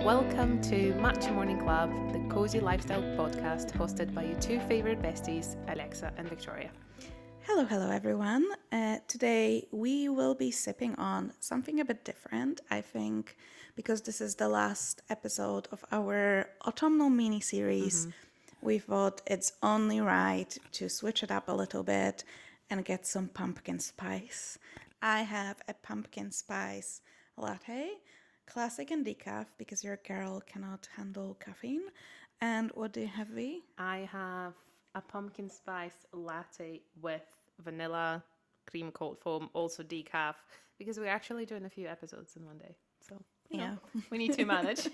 Welcome to Matcha Morning Club, the cozy lifestyle podcast hosted by your two favorite besties, Alexa and Victoria. Hello, everyone. Today we will be sipping on something a bit different, I think, because this is the last episode of our autumnal mini-series. We thought it's only right to switch it up a little bit and get some pumpkin spice. I have a pumpkin spice latte, classic and decaf, because your girl cannot handle caffeine. And what do you have, V? I have a pumpkin spice latte with vanilla, cream cold foam, also decaf, because we're actually doing a few episodes in one day. So, we need to manage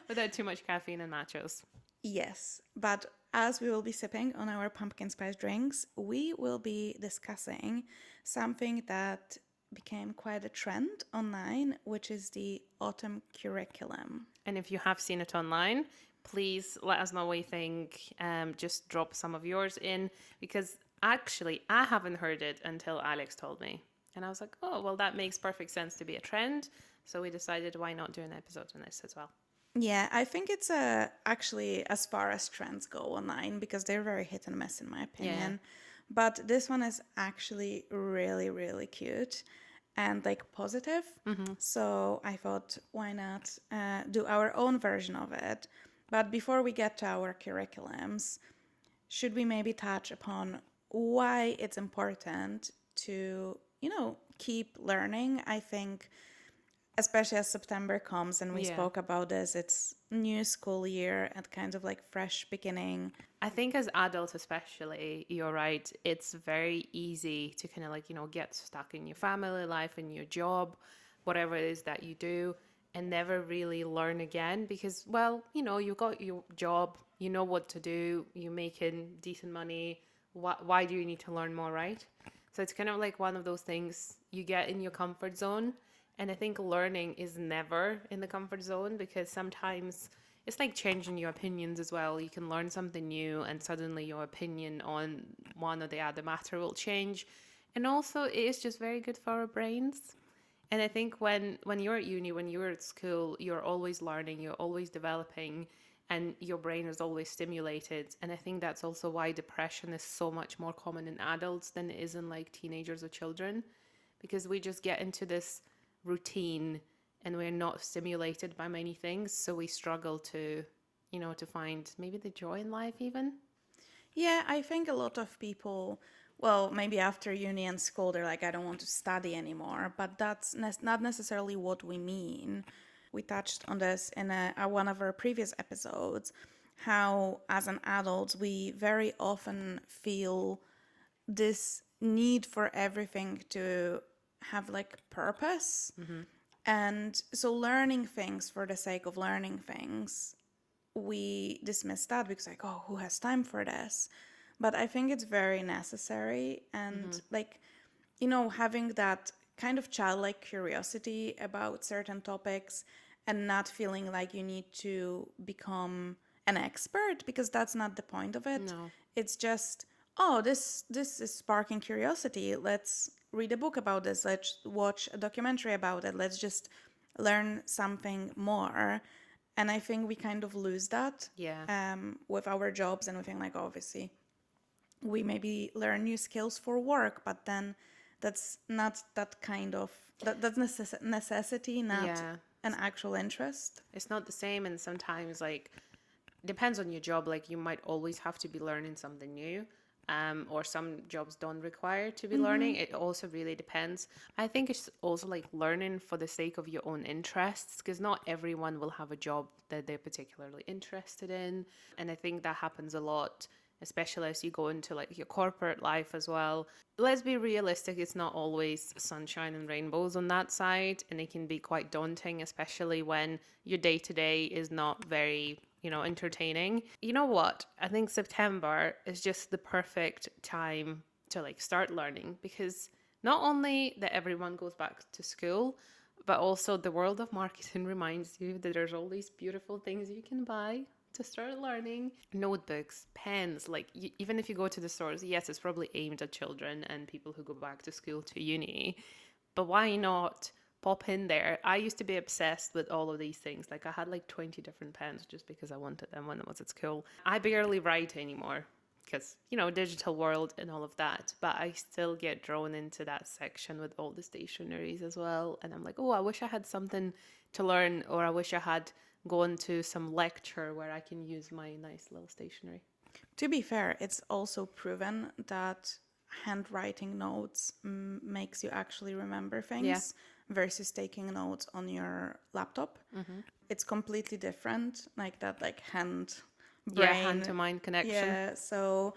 without too much caffeine and nachos. Yes, but as we will be sipping on our pumpkin spice drinks, we will be discussing something that became quite a trend online, which is the autumn curriculum. And if you have seen it online, please let us know what you think. Just drop some of yours in, because actually I haven't heard it until Alex told me. And I was like, oh, well, that makes perfect sense to be a trend. So we decided, why not do an episode on this as well? Yeah, I think it's actually as far as trends go online, because they're very hit and miss in my opinion. Yeah. But this one is actually really, really cute and like positive. So I thought, why not do our own version of it? But before we get to our curriculums, should we maybe touch upon why it's important to, keep learning? I think, especially as September comes and we spoke about this, it's new school year and kind of like fresh beginning. I think as adults especially, you're right, it's very easy to kind of like, get stuck in your family life, in your job, whatever it is that you do, and never really learn again because, well, you got your job, you know what to do, you're making decent money. Why do you need to learn more, right? So it's kind of like one of those things you get in your comfort zone. And I think learning is never in the comfort zone, because sometimes it's like changing your opinions as well. You can learn something new and suddenly your opinion on one or the other matter will change. And also it is just very good for our brains. And I think when you're at uni, when you're at school, you're always learning, you're always developing, and your brain is always stimulated. And I think that's also why depression is so much more common in adults than it is in like teenagers or children, because we just get into this routine and we're not stimulated by many things, so we struggle to find maybe the joy in life even. Yeah, I think a lot of people, well, maybe after uni and school, they're like, I don't want to study anymore, but that's not necessarily what we mean. We touched on this in one of our previous episodes, how as an adult we very often feel this need for everything to have like purpose. And so learning things for the sake of learning things, we dismiss that because like, oh, who has time for this? But I think it's very necessary. And like, having that kind of childlike curiosity about certain topics and not feeling like you need to become an expert, because that's not the point of it. No. It's just, oh, this is sparking curiosity. Let's read a book about this. Let's watch a documentary about it. Let's just learn something more. And I think we kind of lose that with our jobs, and we think like, obviously, we maybe learn new skills for work, but then that's not that kind of, that's necessity, not an actual interest. It's not the same. And sometimes like depends on your job, like you might always have to be learning something new, or some jobs don't require to be learning. It also really depends. I think it's also like learning for the sake of your own interests, because not everyone will have a job that they're particularly interested in, and I think that happens a lot, especially as you go into like your corporate life as well. Let's be realistic, it's not always sunshine and rainbows on that side, and it can be quite daunting, especially when your day-to-day is not very entertaining. You know what? I think September is just the perfect time to like start learning, because not only that everyone goes back to school, but also the world of marketing reminds you that there's all these beautiful things you can buy to start learning. Notebooks, pens, like even if you go to the stores, yes, it's probably aimed at children and people who go back to school to uni, but why not pop in there? I used to be obsessed with all of these things. Like I had like 20 different pens just because I wanted them when I was at school. I barely write anymore because, digital world and all of that, but I still get drawn into that section with all the stationaries as well. And I'm like, oh, I wish I had something to learn, or I wish I had gone to some lecture where I can use my nice little stationery. To be fair, it's also proven that handwriting notes makes you actually remember Yeah. things versus taking notes on your laptop. It's completely different, like that, like hand Yeah, hand brain. to mind connection. Yeah, so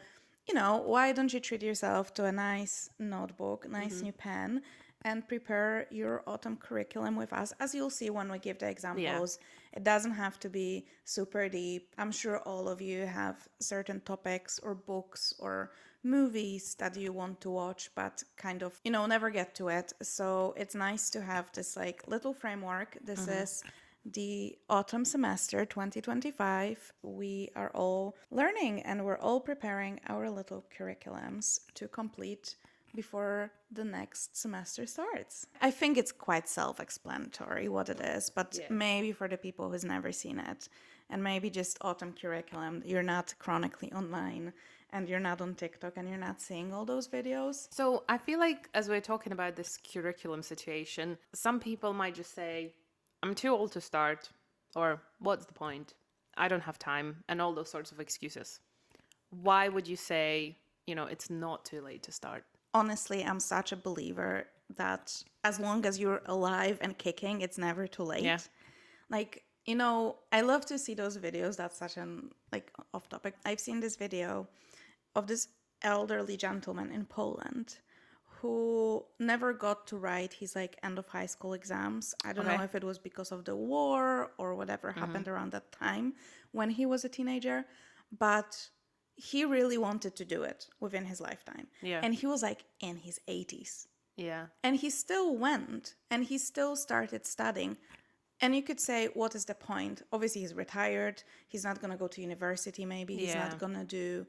why don't you treat yourself to a nice notebook, nice new pen, and prepare your autumn curriculum with us? As you'll see when we give the Yeah. examples, it doesn't have to be super deep. I'm sure all of you have certain topics or books or movies that you want to watch, but kind of, never get to it. So it's nice to have this like little framework. This is the autumn semester 2025. We are all learning and we're all preparing our little curriculums to complete before the next semester starts. I think it's quite self-explanatory what it is, but Yeah. maybe for the people who's never seen it, and maybe just autumn curriculum, you're not chronically online and you're not on TikTok and you're not seeing all those videos. So I feel like as we're talking about this curriculum situation, some people might just say, I'm too old to start, or what's the point? I don't have time, and all those sorts of excuses. Why would you say, it's not too late to start? Honestly, I'm such a believer that as long as you're alive and kicking, it's never too Yeah. late. Like, I love to see those videos. That's such an like off topic. I've seen this video of this elderly gentleman in Poland who never got to write his like end of high school exams. I don't know Okay. if it was because of the war or whatever happened around that time when he was a teenager, but he really wanted to do it within his lifetime. Yeah. And he was like in his 80s. Yeah. And he still went and he still started studying. And you could say, what is the point? Obviously, he's retired. He's not going to go to university, maybe. He's Yeah. not going to do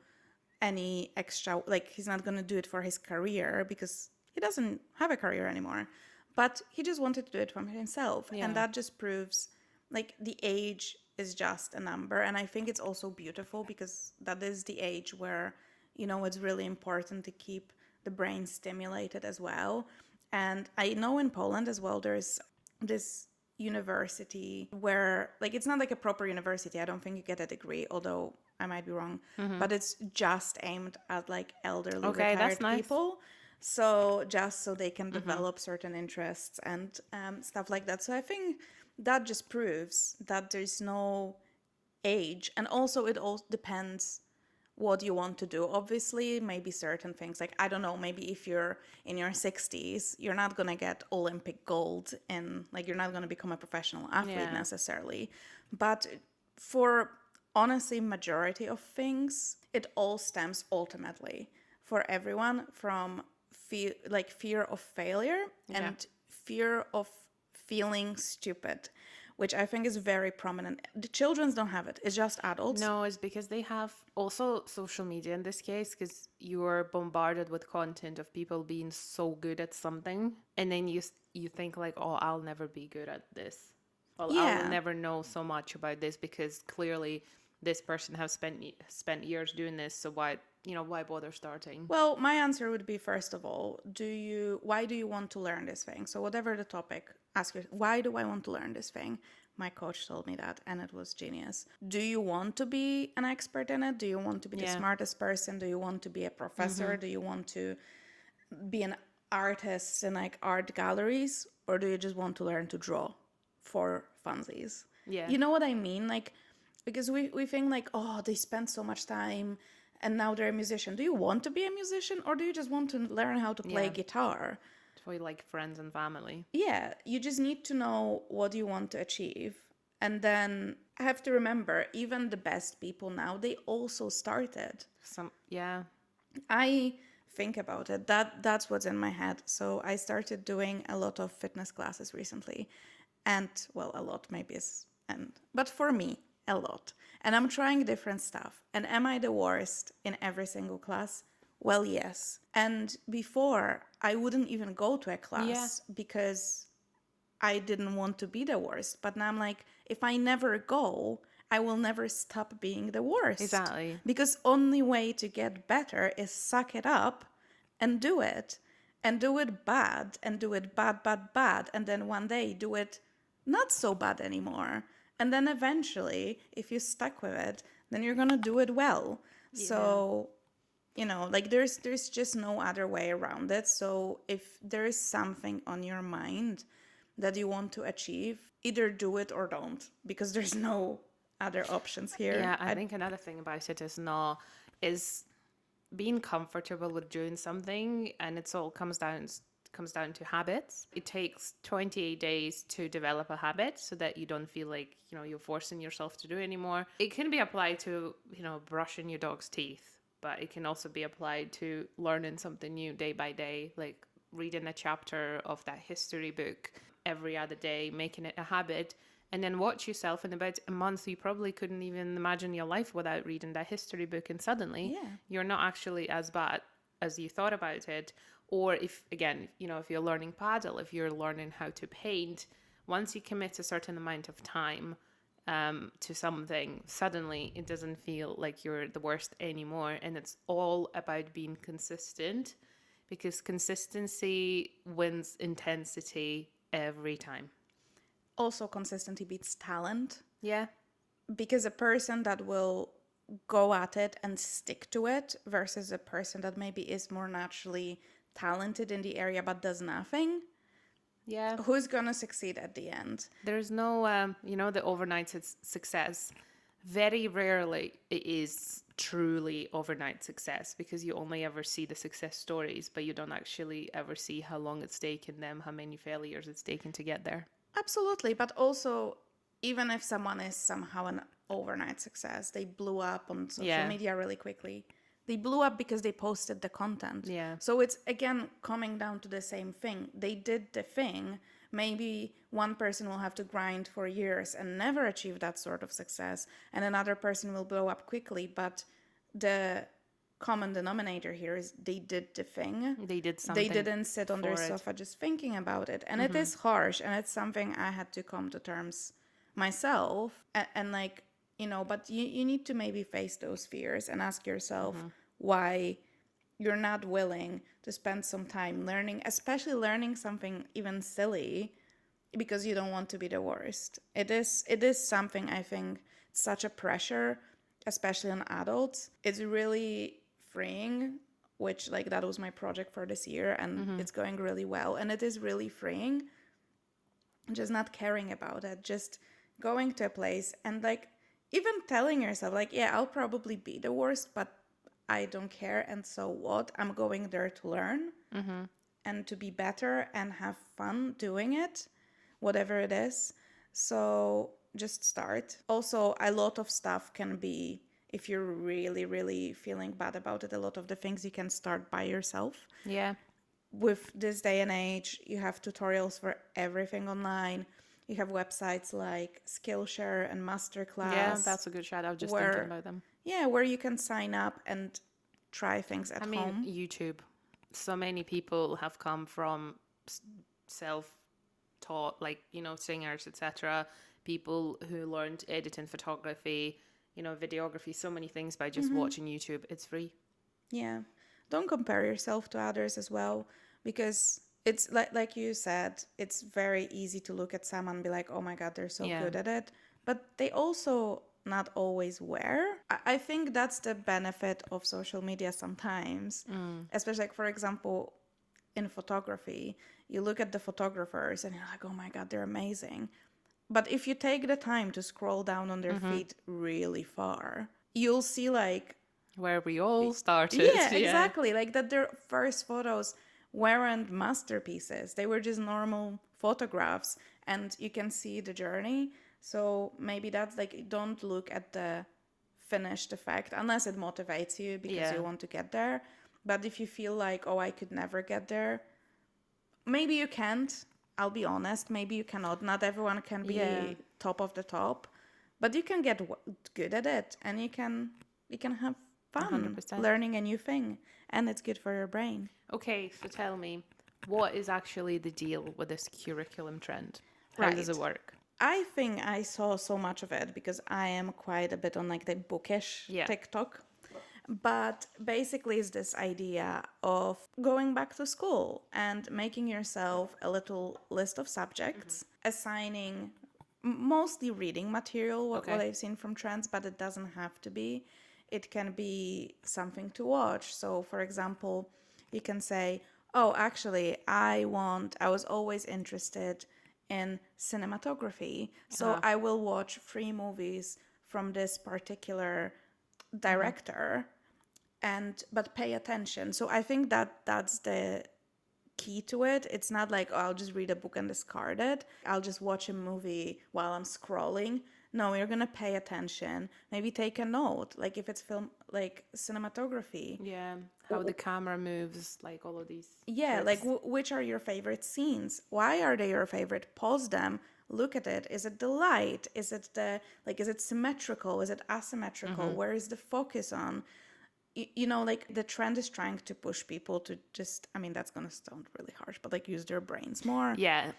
any extra, like, he's not going to do it for his career because he doesn't have a career anymore. But he just wanted to do it for himself. Yeah. And that just proves, like, the age is just a number. And I think it's also beautiful because that is the age where, it's really important to keep the brain stimulated as well. And I know in Poland as well, there's this university where, like, it's not like a proper university. I don't think you get a degree, although I might be wrong, but it's just aimed at like elderly Okay, that's retired nice. people. So just so they can develop certain interests and stuff like that. So I think that just proves that there's no age, and also it all depends what you want to do. Obviously, maybe certain things, like, I don't know, maybe if you're in your 60s, you're not going to get Olympic gold and like you're not going to become a professional athlete Yeah. necessarily. But for honestly majority of things, it all stems ultimately for everyone from fear of failure and fear of feeling stupid, which I think is very prominent. The children don't have it. It's just adults. No, it's because they have also social media in this case, because you're bombarded with content of people being so good at something, and then you think like, oh, I'll never be good at this. Well, I'll Yeah. never know so much about this because clearly this person has spent years doing this. So why bother starting? Well, my answer would be, first of all, why do you want to learn this thing? So whatever the topic, ask yourself, why do I want to learn this thing? My coach told me that and it was genius. Do you want to be an expert in it? Do you want to be the Yeah. smartest person? Do you want to be a professor? Do you want to be an artist in like art galleries? Or do you just want to learn to draw for funsies? Yeah. You know what I mean? Like, because we think like, oh, they spend so much time and now they're a musician. Do you want to be a musician or do you just want to learn how to play Yeah. guitar? For like friends and family. Yeah, you just need to know what you want to achieve. And then I have to remember, even the best people now, they also started. Yeah. I think about it. That's what's in my head. So I started doing a lot of fitness classes recently. And well, a lot maybe is, and but for me, a lot. And I'm trying different stuff. And am I the worst in every single class? Well, yes. And before, I wouldn't even go to a Yeah, class because I didn't want to be the worst. But now I'm like, if I never go, I will never stop being the worst. exactly. Because only way to get better is suck it up and do it. And do it bad and do it bad, bad, bad. And then one day do it not so bad anymore. And then eventually, if you stuck with it, then you're gonna do it well. Yeah. So like there's just no other way around it. So if there is something on your mind that you want to achieve, either do it or don't, because there's no other options here. Yeah, I think another thing about it is being comfortable with doing something, and it's all comes down to habits. It takes 28 days to develop a habit so that you don't feel like, you're forcing yourself to do it anymore. It can be applied to, brushing your dog's teeth, but it can also be applied to learning something new day by day, like reading a chapter of that history book every other day, making it a habit. And then watch yourself in about a month, you probably couldn't even imagine your life without reading that history book. And suddenly Yeah. you're not actually as bad as you thought about it. Or if, again, if you're learning paddle, if you're learning how to paint, once you commit a certain amount of time to something, suddenly it doesn't feel like you're the worst anymore. And it's all about being consistent, because consistency wins intensity every time. Also, consistency beats talent, Yeah. because a person that will go at it and stick to it versus a person that maybe is more naturally talented in the area but does nothing, Yeah. who's gonna succeed at the end? There's no, the overnight success. Very rarely it is truly overnight success, because you only ever see the success stories, but you don't actually ever see how long it's taken them, how many failures it's taken to get there. Absolutely, but also, even if someone is somehow an overnight success, they blew up on social Yeah. media really quickly. They blew up because they posted the content. Yeah. So it's again coming down to the same thing. They did the thing. Maybe one person will have to grind for years and never achieve that sort of success, and another person will blow up quickly. But the common denominator here is they did the thing. They did They something didn't sit on their for it. sofa just thinking about it. And it is harsh, and it's something I had to come to terms myself. And like, but you need to maybe face those fears and ask yourself why you're not willing to spend some time learning, especially learning something even silly, because you don't want to be the worst. It is something, I think, such a pressure, especially on adults. It's really freeing, which like that was my project for this year, and it's going really well. And it is really freeing, just not caring about it, just going to a place and like even telling yourself like, yeah, I'll probably be the worst, but I don't care, and so what? I'm going there to learn and to be better and have fun doing it, whatever it is. So just start. Also, a lot of stuff can be, if you're really, really feeling bad about it, a lot of the things you can start by yourself. Yeah. With this day and age, you have tutorials for everything online. You have websites like Skillshare and Yeah, Masterclass, that's a good shout. I was just thinking where about them. where you can sign up and try things at I mean, home. YouTube. So many people have come from self-taught, like, singers, etc. People who learned editing, photography, videography, so many things by just watching YouTube. It's free. Yeah. Don't compare yourself to others as well, because it's like you said, it's very easy to look at someone and be like, "Oh my god, they're so Yeah. good at it." But they also not always were. I think that's the benefit of social media sometimes. Especially like, for example, in photography, you look at the photographers and you're like, "Oh my god, they're amazing." But if you take the time to scroll down on their feed really far, you'll see like, Where we all started. yeah, Yeah. exactly. Like that their first photos weren't masterpieces. They were just normal photographs, and you can see the journey. So maybe that's like, don't look at the finished effect unless it motivates you because you Yeah. want to get there. But if you feel like, oh, I could never get there, maybe you can't. I'll be honest, maybe you cannot. Not everyone can Yeah. be top of the top. but you can get good at it, and you can have fun 100%. learning a new thing, and it's good for your brain. Okay, so tell me, what is actually the deal with this curriculum trend? How does it Right. work? I think I saw so much of it because I am quite a bit on like the bookish Yeah. TikTok. But basically, it's this idea of going back to school and making yourself a little list of subjects, assigning mostly reading material, what Okay. I've seen from trends, but it doesn't have to be. It can be something to watch. So, for example, you can say, oh, actually, I was always interested in cinematography. So Uh-huh. I will watch 3 movies from this particular Mm-hmm. director and but pay attention. So I think that that's the key to it. It's not like, oh, I'll just read a book and discard it. I'll just watch a movie while I'm scrolling. No, you're gonna pay attention. Maybe take a note, like if it's film, like cinematography. Yeah, how the camera moves, like all of these Yeah, like tricks. which are your favorite scenes? Why are they your favorite? Pause them. Look at it. Is it the light? Is it the like? Is it symmetrical? Is it asymmetrical? Mm-hmm. Where is the focus on? Like the trend is trying to push people to just, I mean, that's going to sound really harsh, but like use their brains more, Yeah,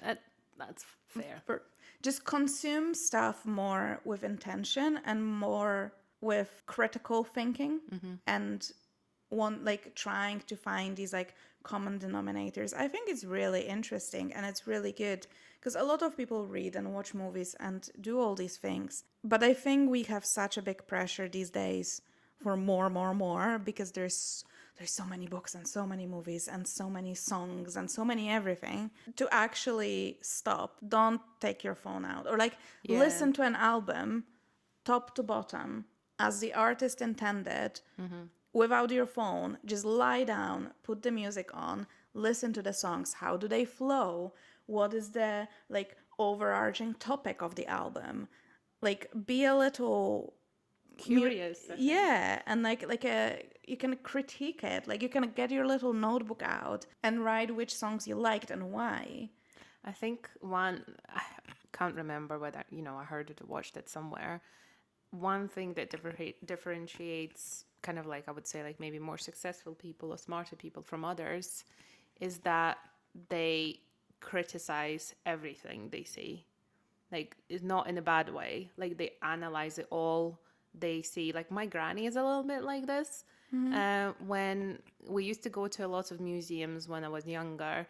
that's fair. for just consume stuff more with intention and more with critical thinking, Mm-hmm. and one like trying to find these like common denominators. I think it's really interesting and it's really good because a lot of people read and watch movies and do all these things, but I think we have such a big pressure these days for more because there's so many books and so many movies and so many songs and so many everything to actually stop. Don't take your phone out, or like Yeah. listen to an album top to bottom as the artist intended, Mm-hmm. without your phone. Just lie down, put the music on, listen to the songs. How do they flow? What is the like overarching topic of the album? Like be a little Curious, I think. yeah, and like a you can critique it. Like you can get your little notebook out and write which songs you liked and why. I think one, I can't remember whether, I heard it or watched it somewhere. One thing that differentiates kind of like, I would say, like maybe more successful people or smarter people from others is that they criticize everything they see. Like, it's not in a bad way. Like, they analyze it all. They see, like, my granny is a little bit like this. When we used to go to a lot of museums when I was younger,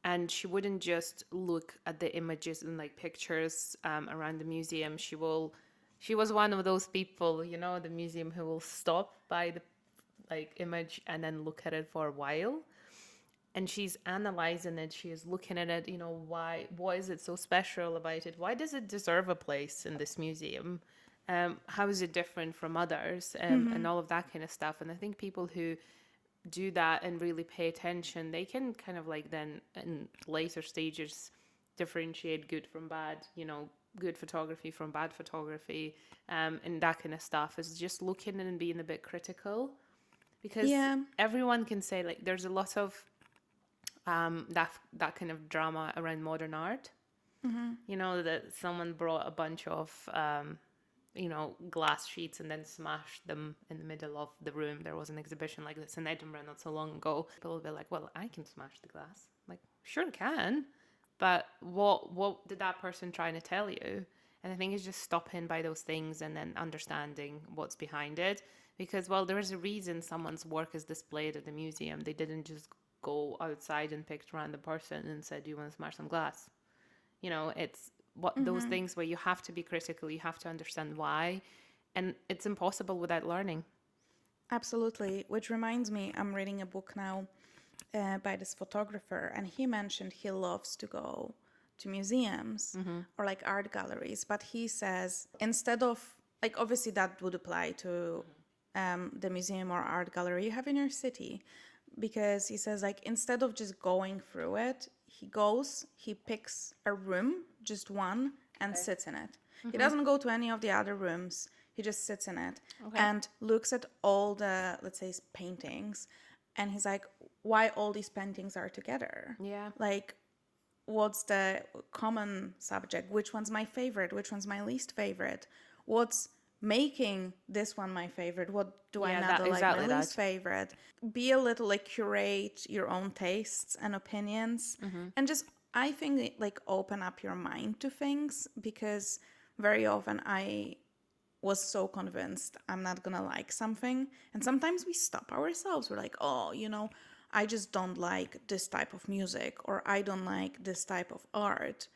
and she wouldn't just look at the images and like pictures around the museum. She was one of those people, the museum who will stop by the like image and then look at it for a while, and she's analyzing it. She is looking at it, what is it so special about it? Why does it deserve a place in this museum? How is it different from others? And all of that kind of stuff. And I think people who do that and really pay attention, they can kind of like then in later stages differentiate good from bad, good photography from bad photography, and that kind of stuff is just looking and being a bit critical, because Yeah. everyone can say, like, there's a lot of that kind of drama around modern art. That someone brought a bunch of glass sheets and then smashed them in the middle of the room. There was an exhibition like this in Edinburgh not so long ago. People will be like, well, I can smash the glass. Like, sure can. But what did that person trying to tell you? And I think it's just stopping by those things and then understanding what's behind it. Because, well, there's a reason someone's work is displayed at the museum. They didn't just go outside and picked a random person and said, do you want to smash some glass? It's what those things where you have to be critical, you have to understand why, and it's impossible without learning. Absolutely. Which reminds me, I'm reading a book now by this photographer, and he mentioned he loves to go to museums or like art galleries, but he says instead of like, obviously that would apply to the museum or art gallery you have in your city, because he says like instead of just going through it, he picks a room, just one, and sits in it. He doesn't go to any of the other rooms. He just sits in it Okay. and looks at all the, let's say, paintings, and he's like, why all these paintings are together? Yeah. Like, what's the common subject? Which one's my favorite? Which one's my least favorite? what's making this one my favorite, what do I Yeah, not that like my exactly least that. favorite. Be a little like curate your own tastes and opinions, and just, I think, like open up your mind to things, because very often I was so convinced I'm not gonna like something. And sometimes we stop ourselves. We're like, oh, I just don't like this type of music, or I don't like this type of art.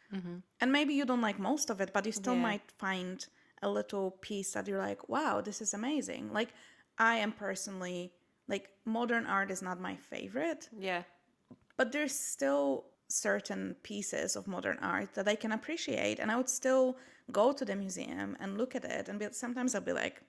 And maybe you don't like most of it, but you still Yeah, might find a little piece that you're like, wow, this is amazing. Like, I am personally, like, modern art is not my favorite, yeah. but there's still certain pieces of modern art that I can appreciate, and I would still go to the museum and look at it, and sometimes I'll be like,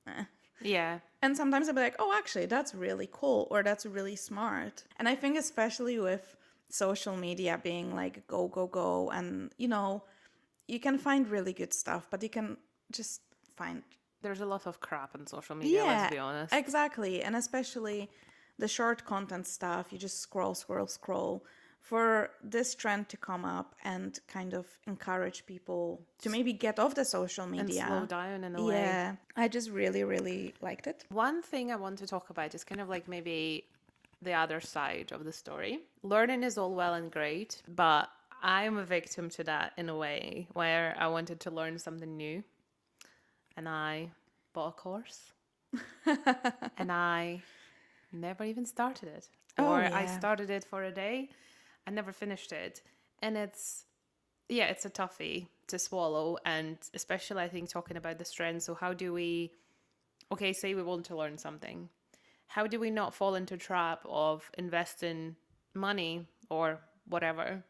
eh. Yeah. And sometimes I'll be like, oh, actually, that's really cool, or that's really smart. And I think especially with social media being like go, go, go, and you can find really good stuff, but you can just find, There's a lot of crap on social media, let's yeah, be honest. exactly. And especially the short content stuff, you just scroll, scroll, scroll. For this trend to come up and kind of encourage people to maybe get off the social And slow media, down in a way. yeah, I just really, really liked it. One thing I want to talk about is kind of like maybe the other side of the story. Learning is all well and great, but I'm a victim to that in a way where I wanted to learn something new and I bought a course and I never even started it. Oh, Or I yeah. started it for a day, I never finished it. And yeah, it's a toughie to swallow. And especially, I think, talking about the strengths. So, how do we, okay, say we want to learn something. How do we not fall into trap of investing money or whatever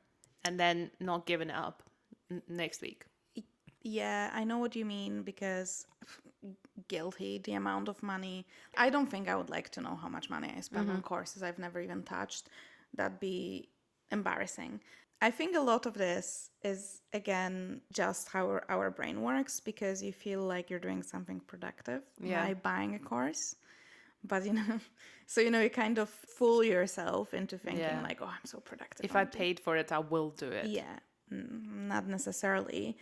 and then not giving it up next week? Yeah, I know what you mean, because guilty, the amount of money. I don't think I would like to know how much money I spend on courses I've never even touched. That'd be embarrassing. I think a lot of this is, again, just how our brain works, because you feel like you're doing something productive Yeah. by buying a course. But, so, you kind of fool yourself into thinking Yeah. like, oh, I'm so productive. If I paid for it, I will do it. Yeah, not necessarily.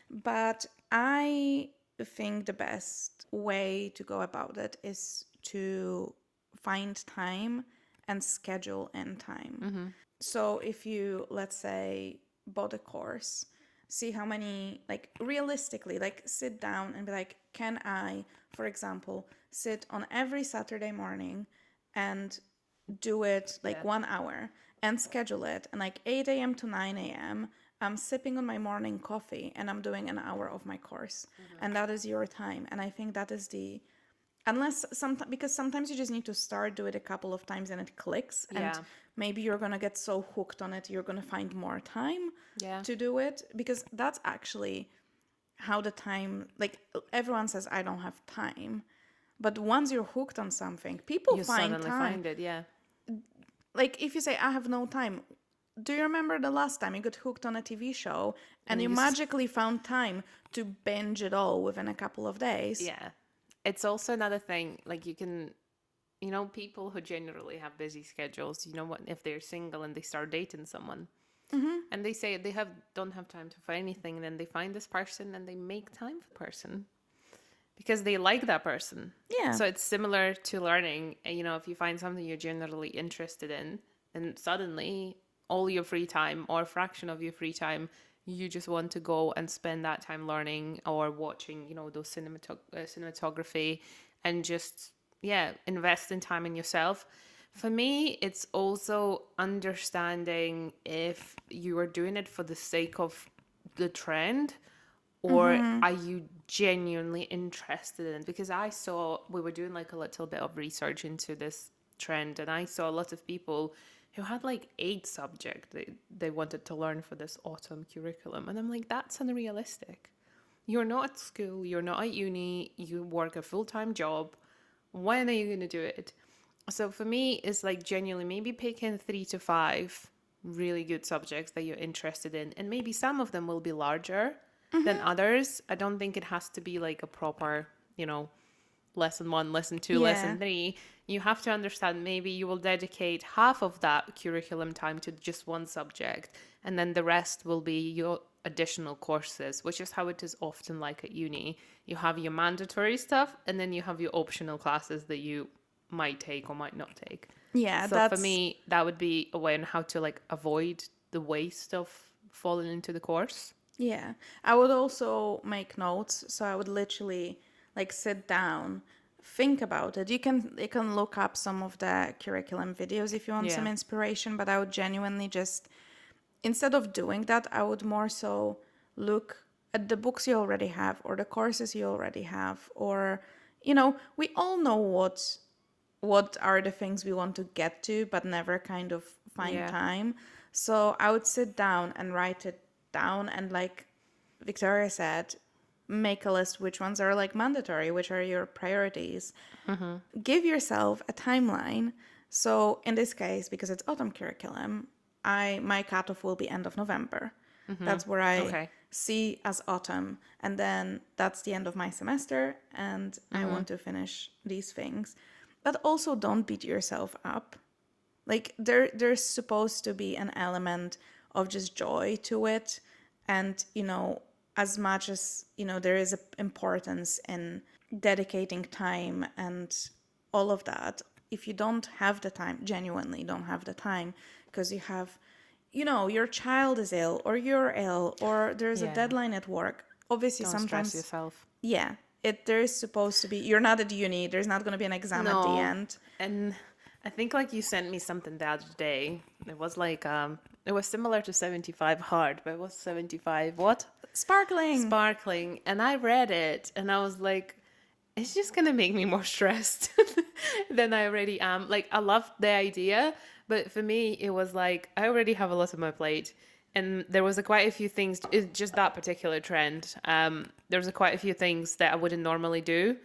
But I think the best way to go about it is to find time and schedule in time. So if you, let's say, bought a course, see how many, like, realistically, like, sit down and be like, can I, for example, sit on every Saturday morning and do it like Yeah. 1 hour and schedule it, and like 8 a.m. to 9 a.m. I'm sipping on my morning coffee and I'm doing an hour of my course, and that is your time. And I think that is the, unless sometimes, because sometimes you just need to start, do it a couple of times and it clicks, and Yeah. maybe you're gonna get so hooked on it you're gonna find more time Yeah. to do it, because that's actually how the time, like, everyone says I don't have time, but once you're hooked on something, people You find suddenly time. find it. Yeah. Like, if you say I have no time, do you remember the last time you got hooked on a TV show and And you you, magically found time to binge it all within a couple of days? yeah. It's also another thing, like you can, people who generally have busy schedules, what, if they're single and they start dating someone and they say they don't have time to find anything, then they find this person and they make time for the person because they like that person. Yeah. So it's similar to learning. If you find something you're generally interested in, and suddenly all your free time or a fraction of your free time, you just want to go and spend that time learning or watching, those cinematography, and just, yeah, invest in time in yourself. For me, it's also understanding if you are doing it for the sake of the trend, or are you genuinely interested in it? Because I saw, we were doing like a little bit of research into this trend, and I saw a lot of people who had like 8 subjects they wanted to learn for this autumn curriculum, and I'm like, that's unrealistic. You're not at school, you're not at uni, you work a full-time job. When are you going to do it? So for me, it's like genuinely maybe picking 3 to 5 really good subjects that you're interested in, and maybe some of them will be larger than others. I don't think it has to be like a proper, lesson one, lesson two, Yeah. lesson three, you have to understand maybe you will dedicate half of that curriculum time to just one subject, and then the rest will be your additional courses, which is how it is often like at uni. You have your mandatory stuff, and then you have your optional classes that you might take or might not take. Yeah, So for that's me, that would be a way on how to like avoid the waste of falling into the course. yeah. I would also make notes, so I would literally like sit down, think about it. You can look up some of the curriculum videos if you want some Yeah. inspiration, but I would genuinely just instead of doing that, I would more so look at the books you already have or the courses you already have or we all know what are the things we want to get to but never kind of find Yeah. time. So I would sit down and write it down and like Victoria said, make a list which ones are like mandatory, which are your priorities. Give yourself a timeline. So in this case, because it's autumn curriculum, I my cutoff will be end of November. That's where I Okay. see as autumn, and then that's the end of my semester, and I want to finish these things. But also, don't beat yourself up. Like there's supposed to be an element of just joy to it, and as much as there is a importance in dedicating time and all of that, if you don't have the time, genuinely don't have the time because you have your child is ill or you're ill or there's a Yeah. deadline at work, obviously Don't stress sometimes, yourself. yeah, there is supposed to be, you're not at uni, there's not going to be an exam at the No. end. And I think like you sent me something the other day. It was like it was similar to 75 hard, but it was 75 what? Sparkling. Sparkling. And I read it and I was like, it's just gonna make me more stressed than I already am. Like I loved the idea, but for me it was like I already have a lot on my plate, and there was quite a few things. It's just that particular trend. There was quite a few things that I wouldn't normally do,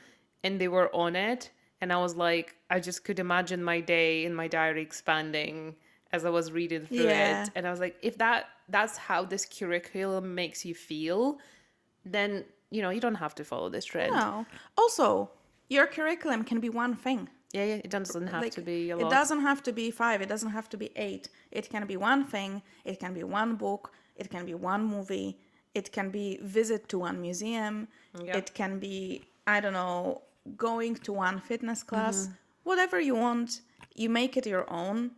and they were on it, and I was like, I just could imagine my day in my diary expanding as I was reading through Yeah. it, and I was like, if that's how this curriculum makes you feel, then you don't have to follow this trend. No. Also, your curriculum can be one thing. Yeah, yeah, it doesn't have to Like, be a it lot. doesn't have to be 5, it doesn't have to be 8. It can be one thing, it can be one book, it can be one movie, it can be visit to one museum, Yeah. it can be, I don't know, going to one fitness class. Whatever you want, you make it your own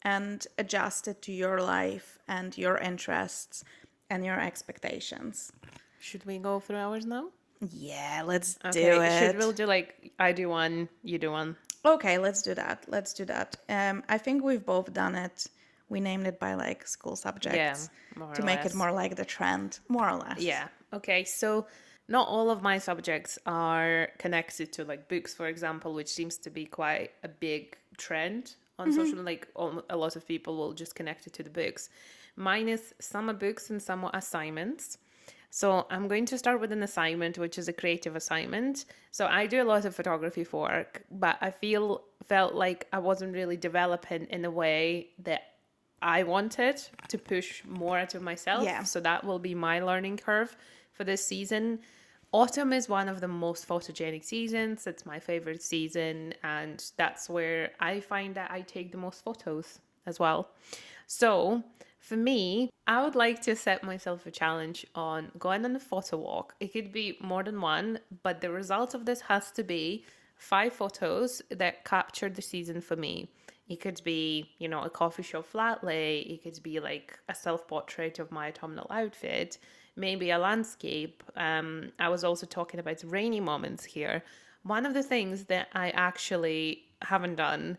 and adjust it to your life and your interests and your expectations. Should we go through ours now? Yeah, let's do Okay. Should we it. do like I do one, you do one? Okay, let's do that. Let's do that. I think we've both done it. We named it by like school Yeah, subjects more to or make it less. more like the trend, more or less. Yeah. Okay. So not all of my subjects are connected to like books, for example, which seems to be quite a big trend on social. Like a lot of people will just connect it to the books. Mine is some are books and some are assignments. So I'm going to start with an assignment, which is a creative assignment. So I do a lot of photography for work, but I felt like I wasn't really developing in a way that I wanted to push more out of myself. Yeah. So that will be my learning curve for this season. Autumn is one of the most photogenic seasons. It's my favorite season, and that's where I find that I take the most photos as well. So for me, I would like to set myself a challenge on going on a photo walk. It could be more than one, but the result of this has to be 5 photos that capture the season for me. It could be, a coffee shop flat lay. It could be like a self portrait of my autumnal outfit, maybe a landscape. I was also talking about rainy moments here. One of the things that I actually haven't done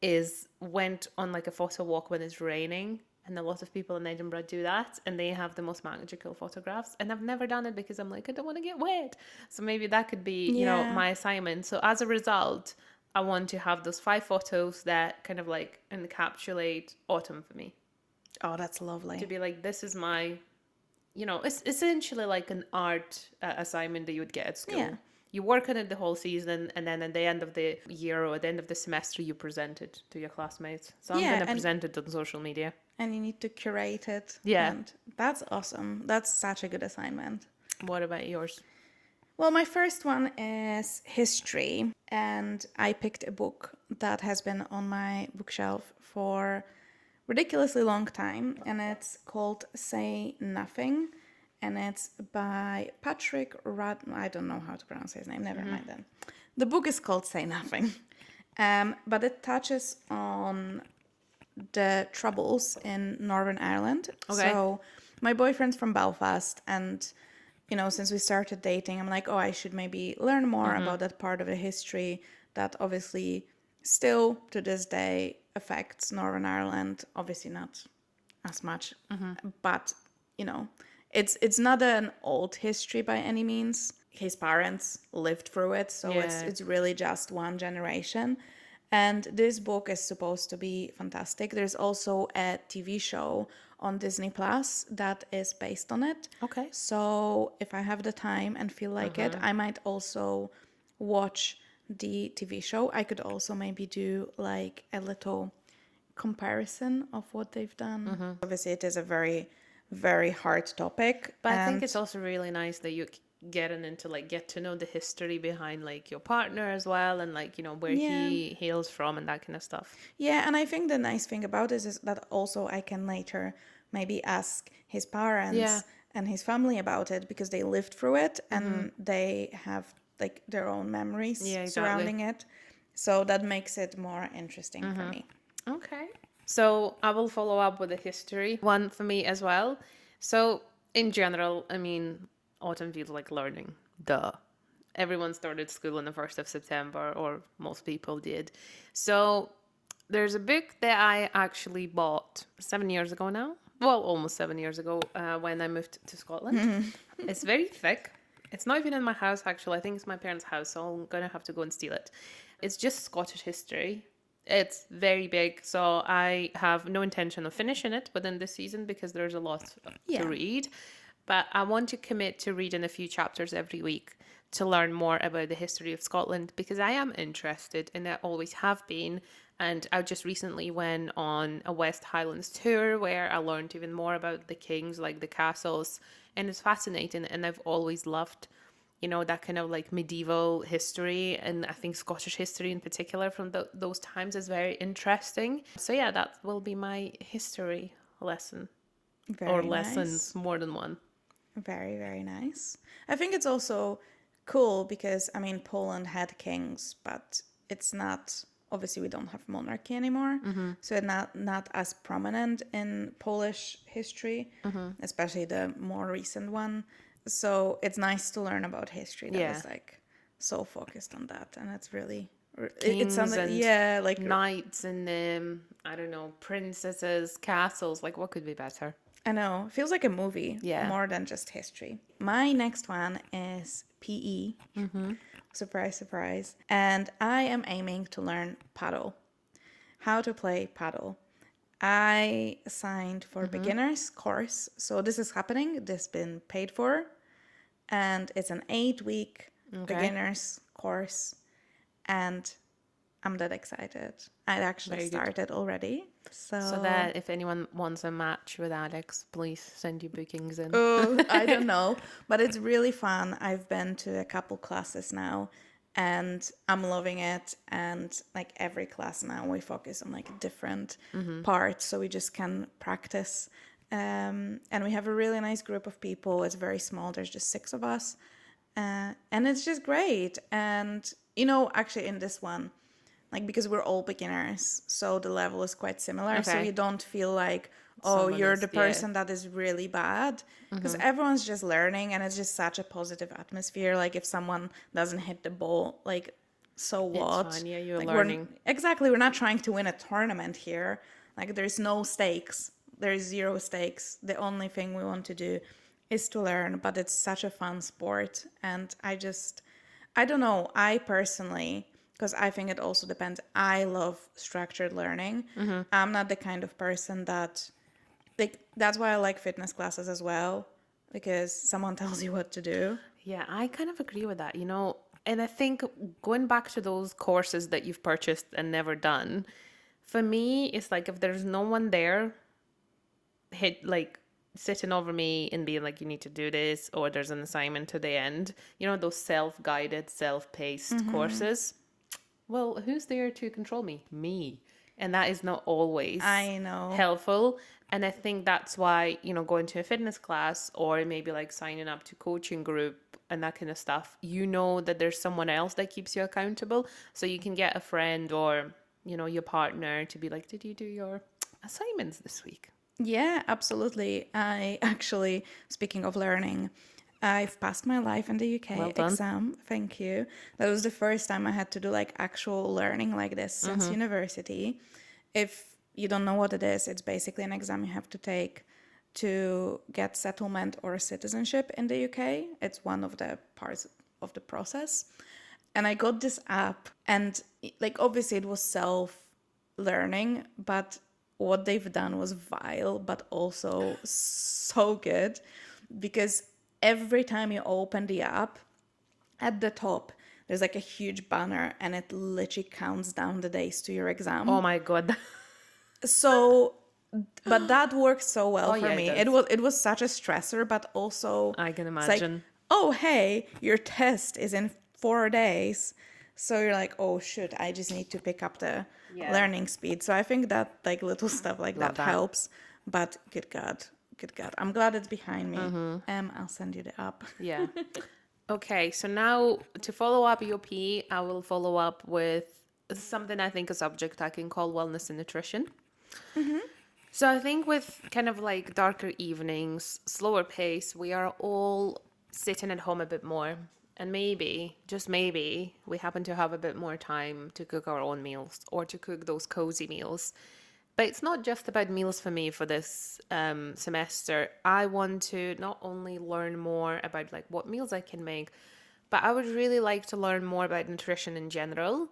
is went on like a photo walk when it's raining, and a lot of people in Edinburgh do that, and they have the most magical photographs, and I've never done it because I'm like, I don't want to get wet. So maybe that could be Yeah. my assignment. So as a result, I want to have those 5 photos that kind of like encapsulate autumn for me, Oh, that's to lovely. be like, this is my, it's essentially like an art assignment that you would get at Yeah. school. You work on it the whole season, and then at the end of the year or at the end of the semester, you present it to your classmates. So I'm Yeah, gonna and present it on social media. and you need to curate it Yeah. and that's awesome. That's such a good assignment. What about yours? Well, my first one is history, and I picked a book that has been on my bookshelf for ridiculously long time, and it's called Say Nothing, and it's by Patrick Rad. I don't know how to pronounce his name. Never mind then. The book is called Say Nothing, but it touches on the troubles in Northern Ireland. Okay. So my boyfriend's from Belfast, and since we started dating, I'm like, oh, I should maybe learn more about that part of the history that obviously still to this day affects Northern Ireland. Obviously not as much, but you know, it's not an old history by any means. His parents lived through it, so Yeah. it's really just one generation. And this book is supposed to be fantastic. There's also a TV show on Disney Plus that is based on it. Okay. So if I have the time and feel like it, I might also watch the TV show. I could also maybe do like a little comparison of what they've done. Obviously, it is a very, very hard topic. But I think And it's also really nice that you getting into like get to know the history behind like your partner as well, and like where yeah, he hails from and that kind of stuff. yeah. And I think the nice thing about this is that also I can later maybe ask his Yeah. parents and his family about it because they lived through it and they have like their own memories Yeah, exactly. surrounding it. So that makes it more interesting for me. Okay. So I will follow up with a history one for me as well. So in general, I mean, autumn feels like learning. Duh. Everyone started school on the 1st of September, or most people did. So there's a book that I actually bought 7 years ago now. Well, almost 7 years ago when I moved to Scotland. It's very thick. It's not even in my house, actually. I think it's my parents' house, so I'm going to have to go and steal it. It's just Scottish history. It's very big, so I have no intention of finishing it within this season because there's a lot Yeah. to read. But I want to commit to reading a few chapters every week to learn more about the history of Scotland because I am interested and I always have been. And I just recently went on a West Highlands tour where I learned even more about the kings, like the castles, and it's fascinating. And I've always loved that kind of like medieval history. And I think Scottish history in particular from those times is very interesting. So, yeah, that will be my history lesson or Very lessons, nice. more than one. Very, very nice. I think it's also cool because, I mean, Poland had kings, but it's not, obviously, we don't have monarchy anymore. So it's not as prominent in Polish history, especially the more recent one. So it's nice to learn about history that Yeah. is like so focused on that. And it's really, it's Kings something, and yeah, like knights and I don't know, princesses, castles. Like, what could be better? I know. It feels like a movie Yeah. more than just history. My next one is PE. Surprise, surprise. And I am aiming to learn paddle. How to play paddle. I signed for beginners course. So this is happening. This has been paid for. And it's an 8-week Okay. beginners course. And I'm that excited. I actually Very good. started already. So that if anyone wants a match with Alex, please send your bookings in. Oh, I don't know, but it's really fun. I've been to a couple classes now and I'm loving it. And like every class now, we focus on like different parts so we just can practice. And we have a really nice group of people. It's very small, there's just 6 of us. And it's just great. And, actually, in this one, like because we're all beginners, so the level is quite similar. So Okay. you don't feel like, oh, Someone you're is- the yeah. person that is really bad, because everyone's just learning, and it's just such a positive atmosphere. Like if someone doesn't hit the ball, like so what? fine, yeah, you're like learning. Exactly, we're not trying to win a tournament here. Like there's no stakes. There's 0 stakes. The only thing we want to do is to learn, but it's such a fun sport, and I don't know. I personally, because I think it also depends, I love structured learning. I'm not the kind of person that, like, that's why I like fitness classes as well, because someone tells you what to do. Yeah, I kind of agree with that, And I think going back to those courses that you've purchased and never done, for me, it's like if there's no one there, hit like sitting over me and being like, you need to do this, or there's an assignment to the end. You know, those self-guided, self-paced courses. Well, who's there to control me? Me. And that is not always I know. helpful. And I think that's why, going to a fitness class or maybe like signing up to coaching group and that kind of stuff, that there's someone else that keeps you accountable. So you can get a friend or, your partner to be like, did you do your assignments this week? Yeah, absolutely. I actually, speaking of learning, I've passed my life in the Well UK done. exam. Thank you. That was the first time I had to do like actual learning like this since university. If you don't know what it is, it's basically an exam you have to take to get settlement or citizenship in the UK. It's one of the parts of the process. And I got this app, and like obviously it was self learning, but what they've done was vile, but also so good because every time you open the app, at the top, there's like a huge banner and it literally counts down the days to your Oh exam. my God. So, but that worked so well Oh for yeah, it me. does. It was such a stressor, but also I can it's like, imagine. oh hey, your test is in 4 days. So you're like, oh shoot, I just need to pick up the Yeah. learning speed. So I think that like little stuff like Love that that. helps. But good God, I'm glad it's behind me. I'll send you the app. Yeah. Okay, so now to follow up your P, I will follow up with something I think a subject I can call wellness and nutrition. So I think with kind of like darker evenings, slower pace, we are all sitting at home a bit more. And maybe, just maybe, we happen to have a bit more time to cook our own meals or to cook those cozy meals. But it's not just about meals for me for this semester. I want to not only learn more about like what meals I can make, but I would really like to learn more about nutrition in general.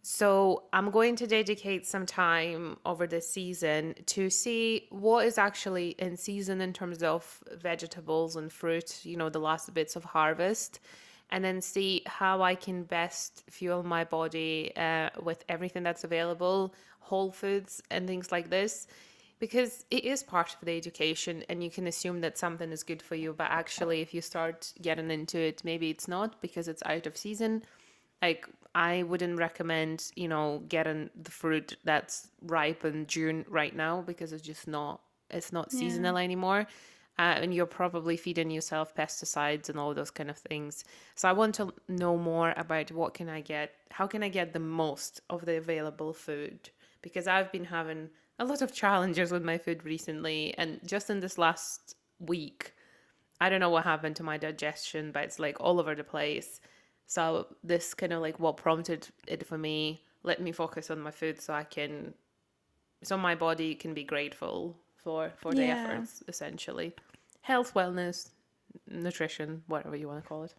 So I'm going to dedicate some time over this season to see what is actually in season in terms of vegetables and fruit, the last bits of harvest, and then see how I can best fuel my body with everything that's available, whole foods and things like this. Because it is part of the education, and you can assume that something is good for you, but actually, if you start getting into it, maybe it's not because it's out of season. Like, I wouldn't recommend, getting the fruit that's ripe in June right now because it's not Yeah. seasonal anymore. And you're probably feeding yourself pesticides and all those kind of things. So I want to know more about how can I get the most of the available food? Because I've been having a lot of challenges with my food recently. And just in this last week, I don't know what happened to my digestion, but it's like all over the place. So this kind of like what prompted it for me, let me focus on my food so my body can be grateful for the Yeah. efforts essentially. Health, wellness, nutrition, whatever you want to call it.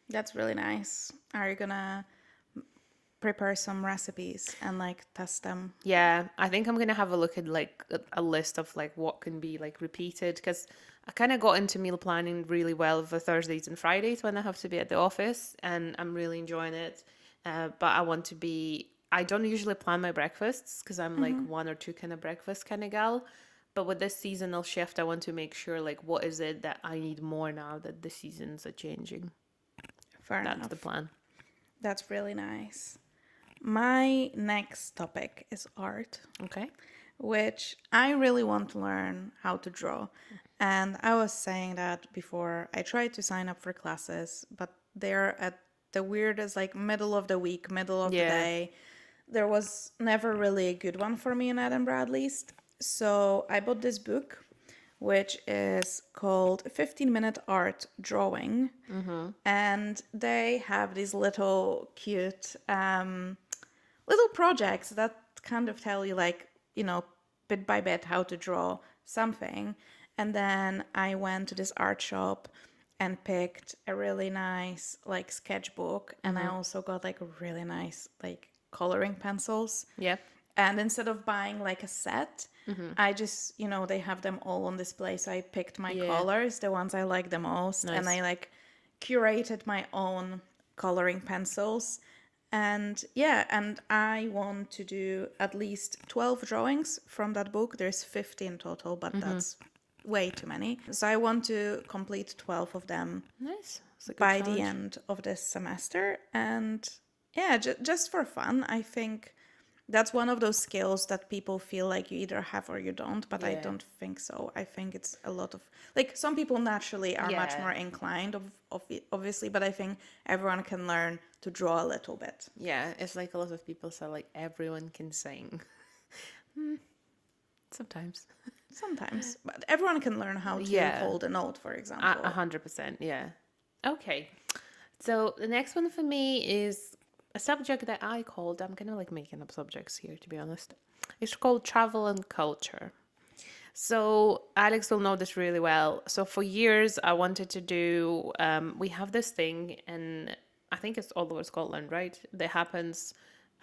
That's really nice. Are you gonna prepare some recipes and like test them? Yeah, I think I'm gonna have a look at like a list of like what can be like repeated because I kind of got into meal planning really well for Thursdays and Fridays when I have to be at the office, and I'm really enjoying it. But I don't usually plan my breakfasts because I'm like one or two kind of breakfast kind of gal. But with this seasonal shift, I want to make sure like what is it that I need more now that the seasons are changing. Fair That's the enough. plan. That's really nice. My next topic is art, Okay. which I really want to learn how to draw. And I was saying that before I tried to sign up for classes, but they're at the weirdest, like middle of the week, middle of the Yeah. day. There was never really a good one for me in Edinburgh, at least. So I bought this book, which is called 15-Minute Art Drawing. And they have these little cute little projects that kind of tell you like bit by bit how to draw something. And then I went to this art shop and picked a really nice like sketchbook, and I also got like really nice like coloring pencils. Yeah. And instead of buying like a set, I just, they have them all on display. So I picked my Yeah. colors, the ones I like the most, and Nice. I like curated my own coloring pencils. And yeah, and I want to do at least 12 drawings from that book. There's 15 total, but that's way too many. So I want to complete 12 of them Nice. It's a good by the challenge. end of this semester. And yeah, just for fun, I think that's one of those skills that people feel like you either have or you don't, but I Yeah. don't think so. I think it's a lot of, like, some people naturally are much Yeah. more inclined, obviously, but I think everyone can learn to draw a little bit. Yeah. It's like a lot of people say, like, everyone can sing. Sometimes. Sometimes, but everyone can learn how to Yeah. hold a note, for A example. 100%. Yeah. Okay. So the next one for me is a subject that I called, I'm kind of like making up subjects here, to be honest. It's called travel and culture. So Alex will know this really well. So for years, I wanted to do, we have this thing, and I think it's all over Scotland, right? That happens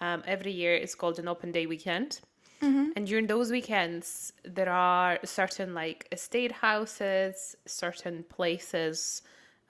every year. It's called an open day weekend. And during those weekends, there are certain like estate houses, certain places,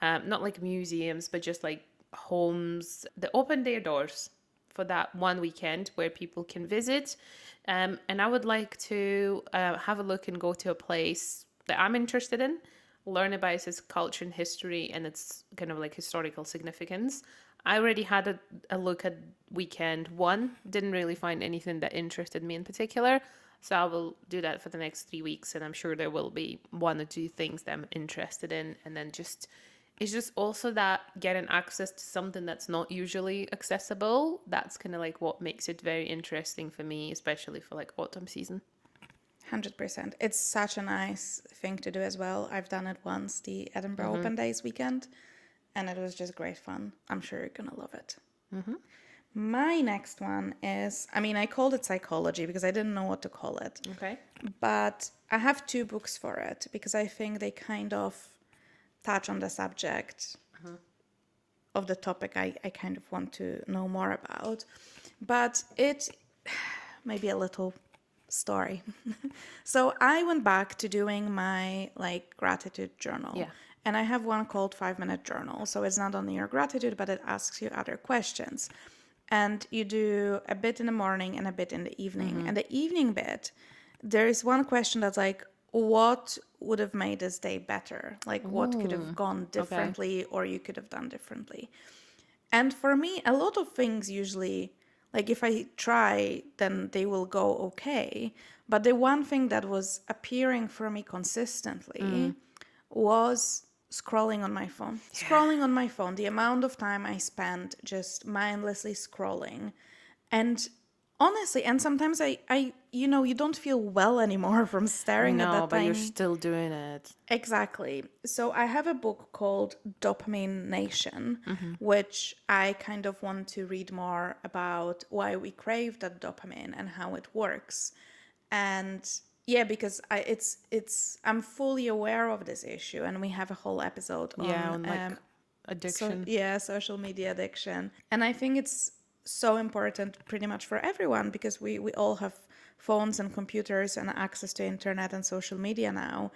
not like museums, but just like homes that open their doors for that one weekend where people can visit. And I would like to have a look and go to a place that I'm interested in, learn about its culture and history and its kind of like historical significance. I already had a look at weekend one, didn't really find anything that interested me in particular. So I will do that for the next 3 weeks, and I'm sure there will be one or two things that I'm interested in. And then just, it's just also that getting access to something that's not usually accessible. That's kind of like what makes it very interesting for me, especially for like autumn season. 100%. It's such a nice thing to do as well. I've done it once, the Edinburgh Open Days weekend, and it was just great fun. I'm sure you're going to love it. My next one is, I mean, I called it psychology because I didn't know what to call it, Okay. but I have two books for it because I think they kind of touch on the subject of the topic I kind of want to know more about. But it may be a little story. So I went back to doing my like gratitude journal. Yeah. And I have one called 5 Minute Journal. So it's not only your gratitude, but it asks you other questions. And you do a bit in the morning and a bit in the evening. And the evening bit, there is one question that's like, what would have made this day better? Like, what could have gone Okay. differently or you could have done differently? And for me, a lot of things usually, like if I try, then they will go okay. But the one thing that was appearing for me consistently was scrolling on my phone. Scrolling on my phone, the amount of time I spent just mindlessly scrolling. And honestly, and sometimes you don't feel well anymore from I staring at know, that but you're tiny. still doing it. Exactly. So I have a book called Dopamine Nation, which I kind of want to read more about why we crave that dopamine and how it works. And yeah, because I'm fully aware of this issue, and we have a whole episode Yeah, on on like addiction. social media addiction. And I think it's so important pretty much for everyone because we all have phones and computers and access to internet and social media now.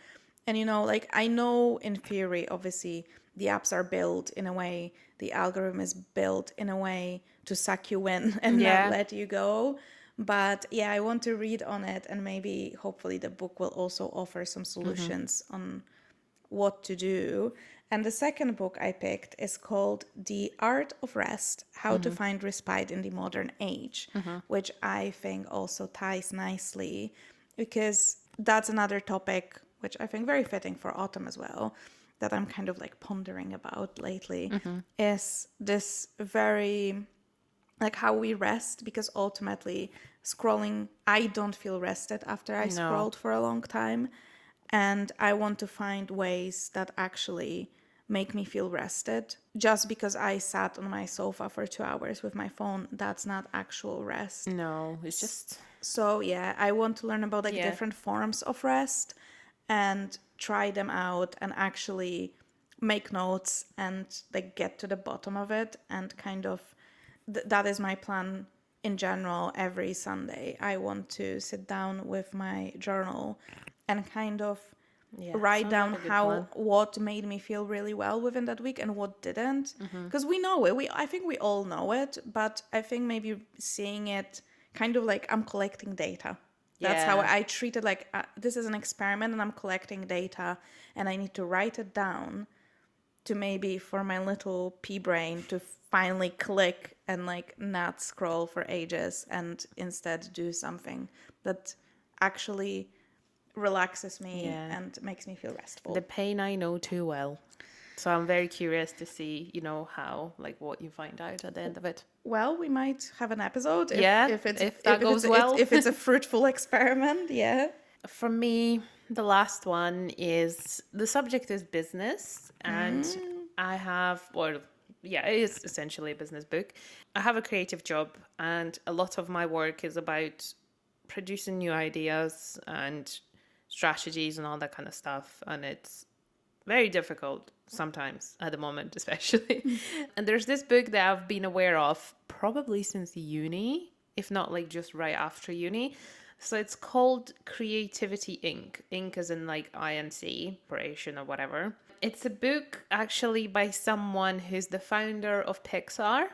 And like I know in theory, obviously, the apps are built in a way, the algorithm is built in a way to suck you in and not Yeah. let you go. But yeah, I want to read on it, and maybe hopefully the book will also offer some solutions on what to do. And the second book I picked is called The Art of Rest: How to Find Respite in the Modern Age, which I think also ties nicely because that's another topic which I think very fitting for autumn as well, that I'm kind of like pondering about lately, is this very like how we rest, because ultimately scrolling, I don't feel rested after I No. scrolled for a long time, and I want to find ways that actually make me feel rested. Just because I sat on my sofa for 2 hours with my phone, that's not actual rest. No. It's just So yeah, I want to learn about like yeah. different forms of rest and try them out and actually make notes and like get to the bottom of it, and kind of that is my plan in general. Every Sunday I want to sit down with my journal and kind of Yeah. write Sounds like down a good plan. what made me feel really well within that week and what didn't, because we know it, I think we all know it, but I think maybe seeing it kind of like I'm collecting data. That's how Yeah. I treat it. Like, this is an experiment and I'm collecting data and I need to write it down to maybe for my little pea brain to finally click and like not scroll for ages and instead do something that actually relaxes me Yeah. and makes me feel restful. The pain I know too well. So I'm very curious to see, how, like, what you find out at the end of it. Well, we might have an episode Yeah, if it's if that goes well. if it's a fruitful experiment. Yeah. For me, the last one is the subject is business, and I have, or yeah, it is essentially a business book. I have a creative job, and a lot of my work is about producing new ideas and strategies and all that kind of stuff. And it's very difficult sometimes at the moment, especially. And there's this book that I've been aware of probably since uni, if not like just right after uni. So it's called Creativity Inc. Inc. as in like INC, corporation or whatever. It's a book actually by someone who's the founder of Pixar,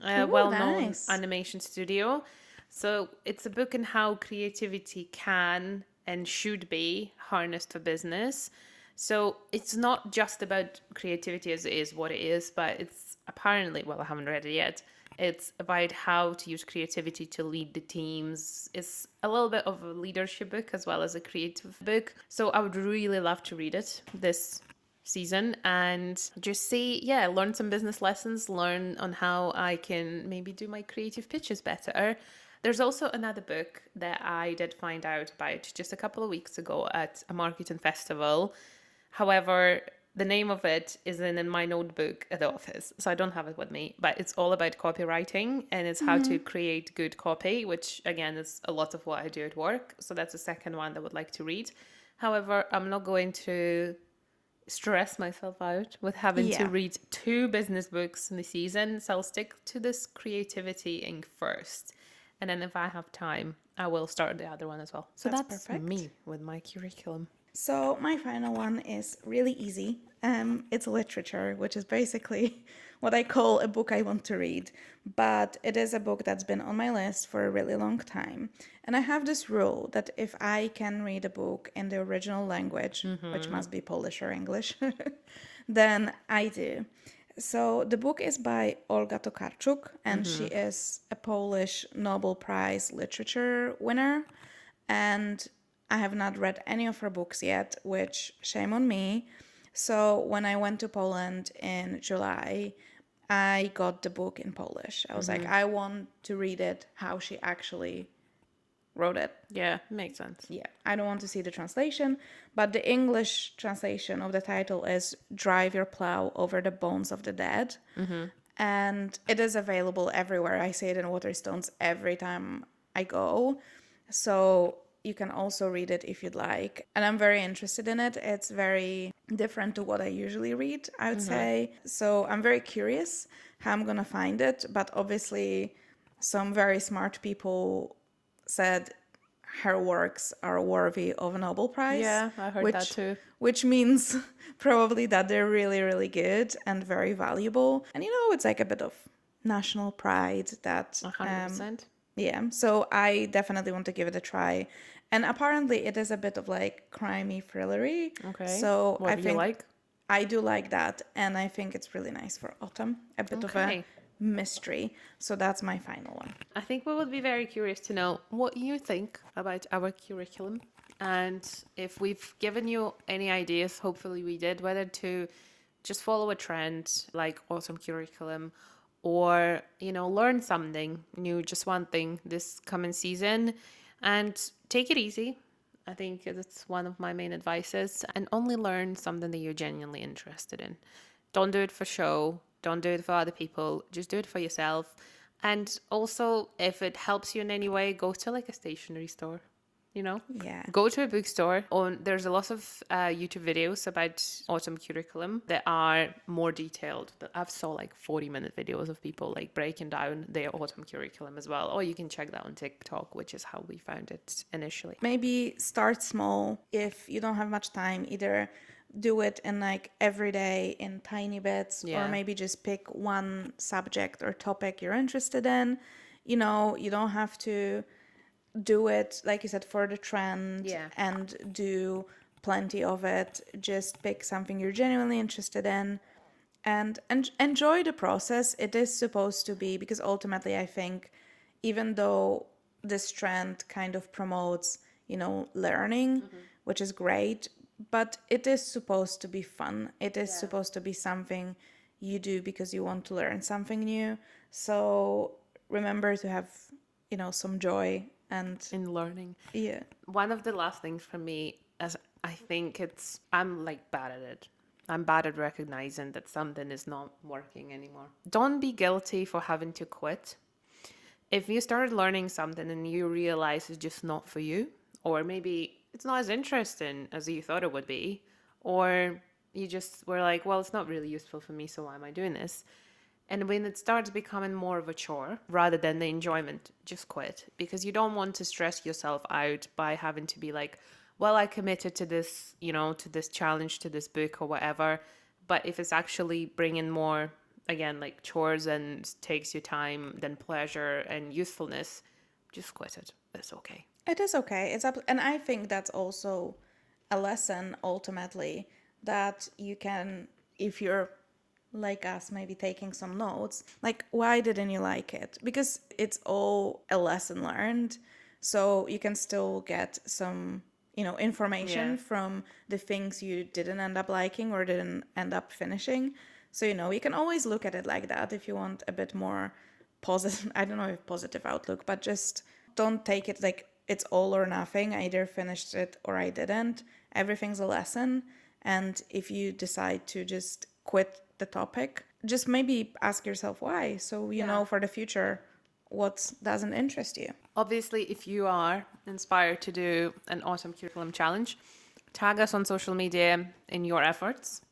a Ooh, well-known nice. animation studio. So it's a book on how creativity can and should be harnessed for business. So it's not just about creativity as it is what it is, but it's apparently, well, I haven't read it yet. It's about how to use creativity to lead the teams. It's a little bit of a leadership book as well as a creative book. So I would really love to read it this season and just see, yeah, learn some business lessons, learn on how I can maybe do my creative pitches better. There's also another book that I did find out about just a couple of weeks ago at a marketing festival. However, the name of it is in my notebook at the office, so I don't have it with me, but it's all about copywriting and it's how to create good copy, which again is a lot of what I do at work. So that's the second one that I would like to read. However, I'm not going to stress myself out with having to Yeah, read two business books in the season, so I'll stick to this Creativity Inc. first. And then if I have time, I will start the other one as well. So that's that's perfect. me with my curriculum. So my final one is really easy. It's literature, which is basically what I call a book I want to read, but it is a book that's been on my list for a really long time. And I have this rule that if I can read a book in the original language, which must be Polish or English, then I do. So the book is by Olga Tokarczuk, and she is a Polish Nobel Prize literature winner. And I have not read any of her books yet, which shame on me. So when I went to Poland in July, I got the book in Polish. I was like, I want to read it how she actually wrote it. Yeah, makes sense. Yeah, I don't want to see the translation, but the English translation of the title is Drive Your Plow Over the Bones of the Dead. And it is available everywhere. I see it in Waterstones every time I go. So you can also read it if you'd like. And I'm very interested in it. It's very different to what I usually read, I would say. So I'm very curious how I'm going to find it. But obviously, some very smart people said her works are worthy of a Nobel Prize, Yeah, I heard that which too. which means probably that they're really, really good and very valuable. And it's like a bit of national pride that 100%. yeah, so I definitely want to give it a try. And apparently it is a bit of like crimey thrillery. Okay. So I What do you think like? I do like that, and I think it's really nice for autumn. A bit of a Okay. mystery. So that's my final one. I think we would be very curious to know what you think about our curriculum and if we've given you any ideas, hopefully we did, whether to just follow a trend like autumn curriculum or, learn something new, just one thing this coming season and take it easy. I think that's one of my main advices and only learn something that you're genuinely interested in. Don't do it for show. Don't do it for other people. Just do it for yourself. And also, if it helps you in any way, go to like a stationery store, you know? Yeah. Go to a bookstore. There's a lot of YouTube videos about autumn curriculum that are more detailed. I've saw like 40-minute videos of people like breaking down their autumn curriculum as well. Or you can check that on TikTok, which is how we found it initially. Maybe start small if you don't have much time. Either do it in like every day in tiny bits, or Yeah. maybe just pick one subject or topic you're interested in. You don't have to do it, like you said, for the trend Yeah. and do plenty of it. Just pick something you're genuinely interested in and enjoy the process. It is supposed to be, because ultimately I think even though this trend kind of promotes, learning, which is great, but it is supposed to be fun. It is Yeah. supposed to be something you do because you want to learn something new. So remember to have, some joy and In learning. yeah. One of the last things for me is I think I'm like bad at it. I'm bad at recognizing that something is not working anymore. Don't be guilty for having to quit. If you started learning something and you realize it's just not for you, or maybe it's not as interesting as you thought it would be, or you just were like, well, it's not really useful for me, so why am I doing this? And when it starts becoming more of a chore rather than the enjoyment, just quit, because you don't want to stress yourself out by having to be like, well, I committed to this, to this challenge, to this book or whatever. But if it's actually bringing more, again, like chores and takes you time than pleasure and usefulness, just quit it. It's okay. It is okay. It's up, and I think that's also a lesson ultimately that you can, if you're like us, maybe taking some notes, like why didn't you like it? Because it's all a lesson learned, so you can still get some, Yeah. information from the things you didn't end up liking or didn't end up finishing. So you can always look at it like that if you want a bit more positive. I don't know if positive outlook, but just don't take it like it's all or nothing. I either finished it or I didn't. Everything's a lesson. And if you decide to just quit the topic, just maybe ask yourself why. So you Yeah. know for the future what doesn't interest you. Obviously, if you are inspired to do an autumn curriculum challenge, tag us on social media in your efforts.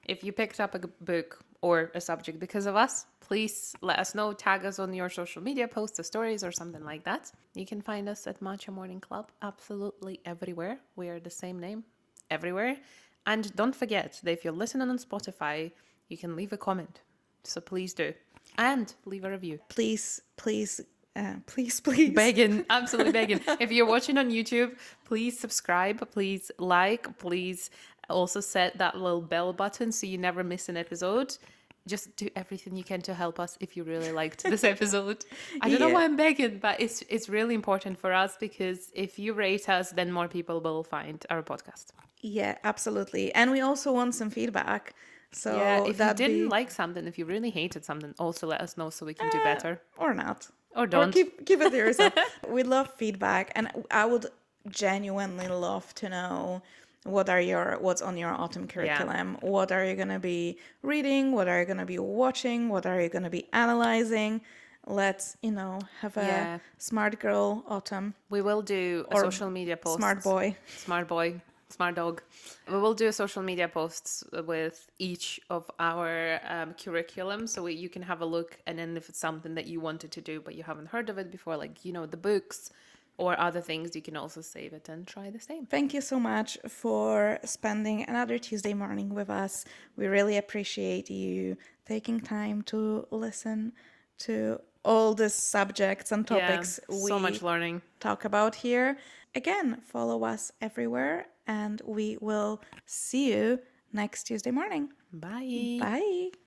If you picked up a book or a subject because of us, please let us know. Tag us on your social media posts or stories or something like that. You can find us at Matcha Morning Club absolutely everywhere. We are the same name everywhere. And don't forget that if you're listening on Spotify, you can leave a comment. So please do. And leave a review. Please. Begging, absolutely begging. If you're watching on YouTube, please subscribe, please like, please also set that little bell button so you never miss an episode. Just do everything you can to help us if you really liked this episode. I don't know Yeah. why I'm begging, but it's really important for us, because if you rate us, then more people will find our podcast. Yeah, absolutely. And we also want some feedback. Yeah, So if you that'd didn't be like something, if you really hated something, also let us know so we can do better. or not. Or Or don't. keep it to yourself. We love feedback, and I would genuinely love to know what's on your autumn Yeah. curriculum. What are you gonna be reading? What are you gonna be watching? What are you gonna be analyzing? Let's have a Yeah. smart girl autumn We will do a or social media smart posts. boy. Smart boy, smart dog. We will do a social media posts with each of our curriculum, so you can have a look. And then if it's something that you wanted to do but you haven't heard of it before, like the books or other things, you can also save it and try the same. Thank you so much for spending another Tuesday morning with us. We really appreciate you taking time to listen to all the subjects and Yeah, topics so much we learning. talk about here. Again, follow us everywhere, and we will see you next Tuesday morning. Bye. Bye.